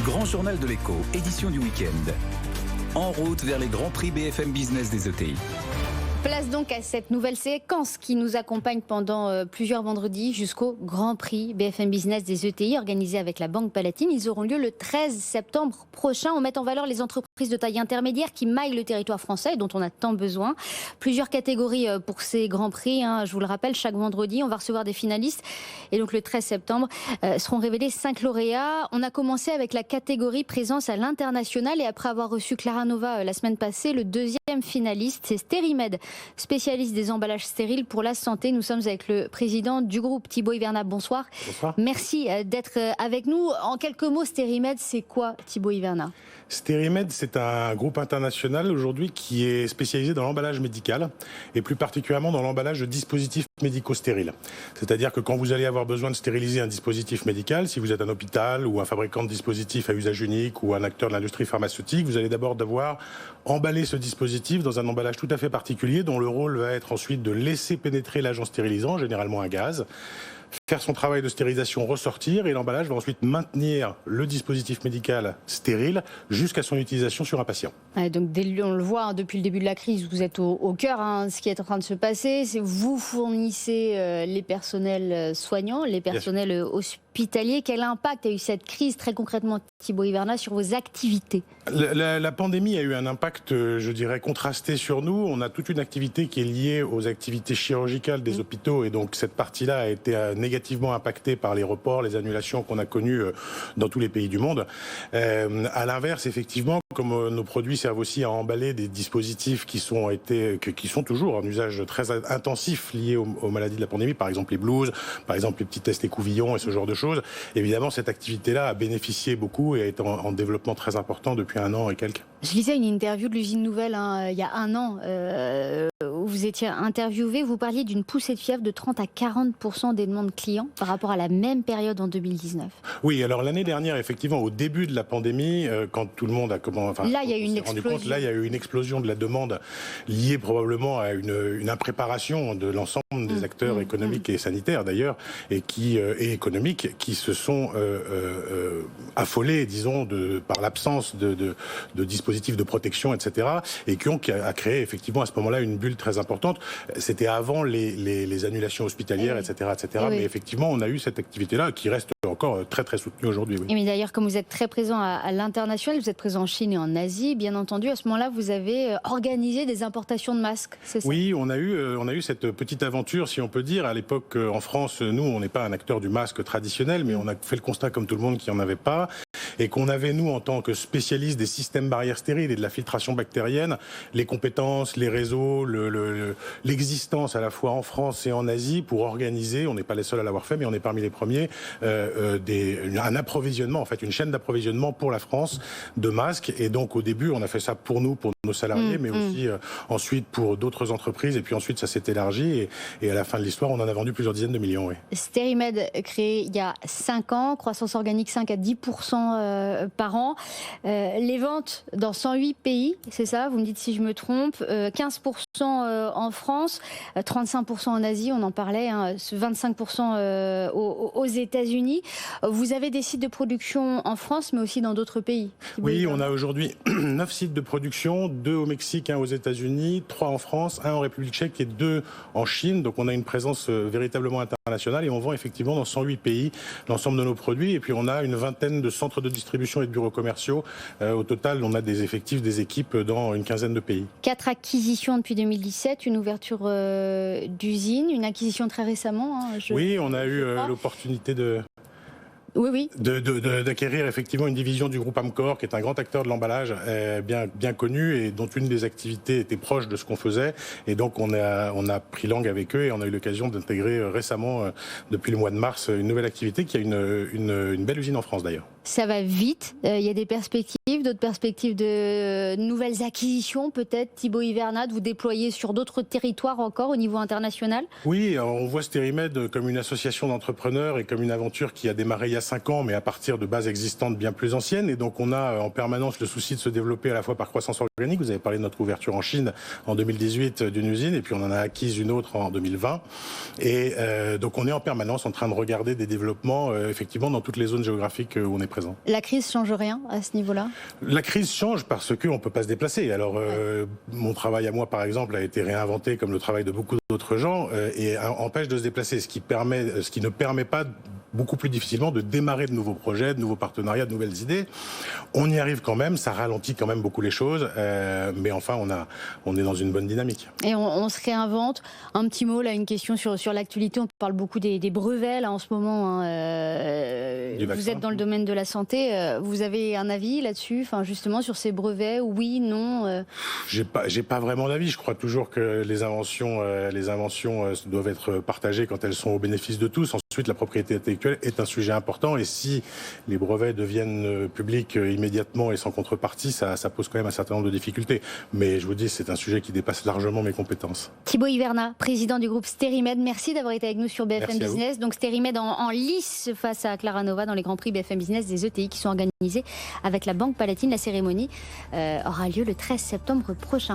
grand journal de l'écho, édition du week-end. En route vers les grands prix BFM Business des ETI. Place donc à cette nouvelle séquence qui nous accompagne pendant plusieurs vendredis jusqu'au Grand Prix BFM Business des ETI organisé avec la Banque Palatine. Ils auront lieu le 13 septembre prochain. On met en valeur les entreprises de taille intermédiaire qui maillent le territoire français et dont on a tant besoin. Plusieurs catégories pour ces Grands Prix. Je vous le rappelle, chaque vendredi, on va recevoir des finalistes. Et donc le 13 septembre seront révélés 5 lauréats. On a commencé avec la catégorie présence à l'international et après avoir reçu Clara Nova la semaine passée, le deuxième finaliste, c'est Sterimed, spécialiste des emballages stériles pour la santé. Nous sommes avec le président du groupe, Thibaut Hiverna. Bonsoir. Bonsoir. Merci d'être avec nous. En quelques mots, Sterimed, c'est quoi, Thibaut Hiverna ? Sterimed, c'est un groupe international aujourd'hui qui est spécialisé dans l'emballage médical et plus particulièrement dans l'emballage de dispositifs médicaux stériles. C'est-à-dire que quand vous allez avoir besoin de stériliser un dispositif médical, si vous êtes un hôpital ou un fabricant de dispositifs à usage unique ou un acteur de l'industrie pharmaceutique, vous allez d'abord devoir emballer ce dispositif dans un emballage tout à fait particulier dont le rôle va être ensuite de laisser pénétrer l'agent stérilisant, généralement un gaz, faire son travail de stérilisation, ressortir, et l'emballage va ensuite maintenir le dispositif médical stérile jusqu'à son utilisation sur un patient. Donc on le voit depuis le début de la crise, vous êtes au cœur de ce qui est en train de se passer. C'est vous fournissez les personnels soignants, les personnels hospitaliers. Quel impact a eu cette crise très concrètement, Thibaut Hiverna, sur vos activités ? La pandémie a eu un impact, je dirais, contrasté sur nous. On a toute une activité qui est liée aux activités chirurgicales des hôpitaux et donc cette partie-là a été négativement impactée par les reports, les annulations qu'on a connues dans tous les pays du monde. À l'inverse, effectivement, comme nos produits servent aussi à emballer des dispositifs qui sont toujours en usage très intensif liés aux maladies de la pandémie, par exemple les blouses, par exemple les petits tests écouvillons et ce genre de choses. Évidemment, cette activité-là a bénéficié beaucoup et est en développement très important depuis 1 an et quelques. Je lisais une interview de l'usine Nouvelle il y a 1 an où vous étiez interviewé. Vous parliez d'une poussée de fièvre de 30 à 40% des demandes clients par rapport à la même période en 2019. Oui, alors l'année dernière, effectivement, au début de la pandémie, quand tout le monde a là, il y a eu une explosion. Là, il y a eu une explosion de la demande liée probablement à une impréparation de l'ensemble des acteurs économiques et sanitaires d'ailleurs, et économiques qui se sont affolés, disons, par l'absence de dispositifs de protection, etc., et qui a créé effectivement à ce moment-là une bulle très importante. C'était avant les annulations hospitalières, etc., etc. Mais effectivement, on a eu cette activité-là qui reste encore très très soutenue aujourd'hui. Oui. Mais d'ailleurs, comme vous êtes très présent à l'international, vous êtes présent en Chine et en Asie, bien entendu. À ce moment-là, vous avez organisé des importations de masques, c'est ça ? Oui, on a eu cette petite aventure, si on peut dire. À l'époque, en France, nous, on n'est pas un acteur du masque traditionnel, mais on a fait le constat, comme tout le monde, qu'il n'y en avait pas. Et qu'on avait, nous, en tant que spécialistes des systèmes barrières stériles et de la filtration bactérienne, les compétences, les réseaux, l'existence à la fois en France et en Asie pour organiser, on n'est pas les seuls à l'avoir fait, mais on est parmi les premiers, un approvisionnement, en fait, une chaîne d'approvisionnement pour la France de masques. Et donc, au début, on a fait ça pour nous, pour nos salariés, mais aussi ensuite pour d'autres entreprises. Et puis ensuite, ça s'est élargi. Et à la fin de l'histoire, on en a vendu plusieurs dizaines de millions. Oui. Sterimed, créé il y a 5 ans, croissance organique 5 à 10% par an. Les ventes dans 108 pays, c'est ça, vous me dites si je me trompe, 15% en France, 35% en Asie, on en parlait, 25% aux États-Unis. Vous avez des sites de production en France, mais aussi dans d'autres pays. Oui, on a aujourd'hui 9 sites de production, 2 au Mexique, 1 aux États-Unis, 3 en France, 1 en République tchèque et 2 en Chine. Donc on a une présence véritablement internationale et on vend effectivement dans 108 pays l'ensemble de nos produits. Et puis on a une vingtaine de centres de distribution et de bureaux commerciaux. Au total, on a des effectifs, des équipes dans une quinzaine de pays. 4 acquisitions depuis 2017, une ouverture d'usine, une acquisition très récemment. Oui, on a eu l'opportunité d'acquérir effectivement une division du groupe Amcor, qui est un grand acteur de l'emballage bien connu et dont une des activités était proche de ce qu'on faisait. Et donc on a pris langue avec eux et on a eu l'occasion d'intégrer récemment, depuis le mois de mars, une nouvelle activité qui a une belle usine en France d'ailleurs. Ça va vite, il y a des perspectives, d'autres perspectives de nouvelles acquisitions peut-être, Thibaut Hiverna, de vous déployer sur d'autres territoires encore au niveau international ? Oui, on voit Sterimed comme une association d'entrepreneurs et comme une aventure qui a démarré il y a 5 ans, mais à partir de bases existantes bien plus anciennes. Et donc on a en permanence le souci de se développer à la fois par croissance organique. Vous avez parlé de notre ouverture en Chine en 2018 d'une usine, et puis on en a acquise une autre en 2020. Et donc on est en permanence en train de regarder des développements effectivement dans toutes les zones géographiques où on est présent. La crise change rien à ce niveau-là? La crise change parce qu'on ne peut pas se déplacer. Alors, mon travail à moi, par exemple, a été réinventé comme le travail de beaucoup d'autres gens et empêche de se déplacer, ce qui ne permet pas beaucoup plus difficilement de démarrer de nouveaux projets, de nouveaux partenariats, de nouvelles idées. On y arrive quand même, ça ralentit quand même beaucoup les choses, mais enfin, on est dans une bonne dynamique. Et on se réinvente. Un petit mot, là, une question sur l'actualité. On parle beaucoup des brevets, là, en ce moment. Vous êtes dans le domaine de la santé. Vous avez un avis là-dessus, enfin, justement, sur ces brevets? Oui, non J'ai pas vraiment d'avis. Je crois toujours que les inventions doivent être partagées quand elles sont au bénéfice de tous. Ensuite, la propriété intellectuelle est un sujet important et si les brevets deviennent publics immédiatement et sans contrepartie, ça pose quand même un certain nombre de difficultés. Mais je vous dis, c'est un sujet qui dépasse largement mes compétences. Thibaut Hyverna, président du groupe Sterimed, merci d'avoir été avec nous sur BFM Business. Donc Sterimed en lice face à Clara Nova dans les Grands Prix BFM Business des ETI qui sont organisés avec la Banque Palatine. La cérémonie aura lieu le 13 septembre prochain.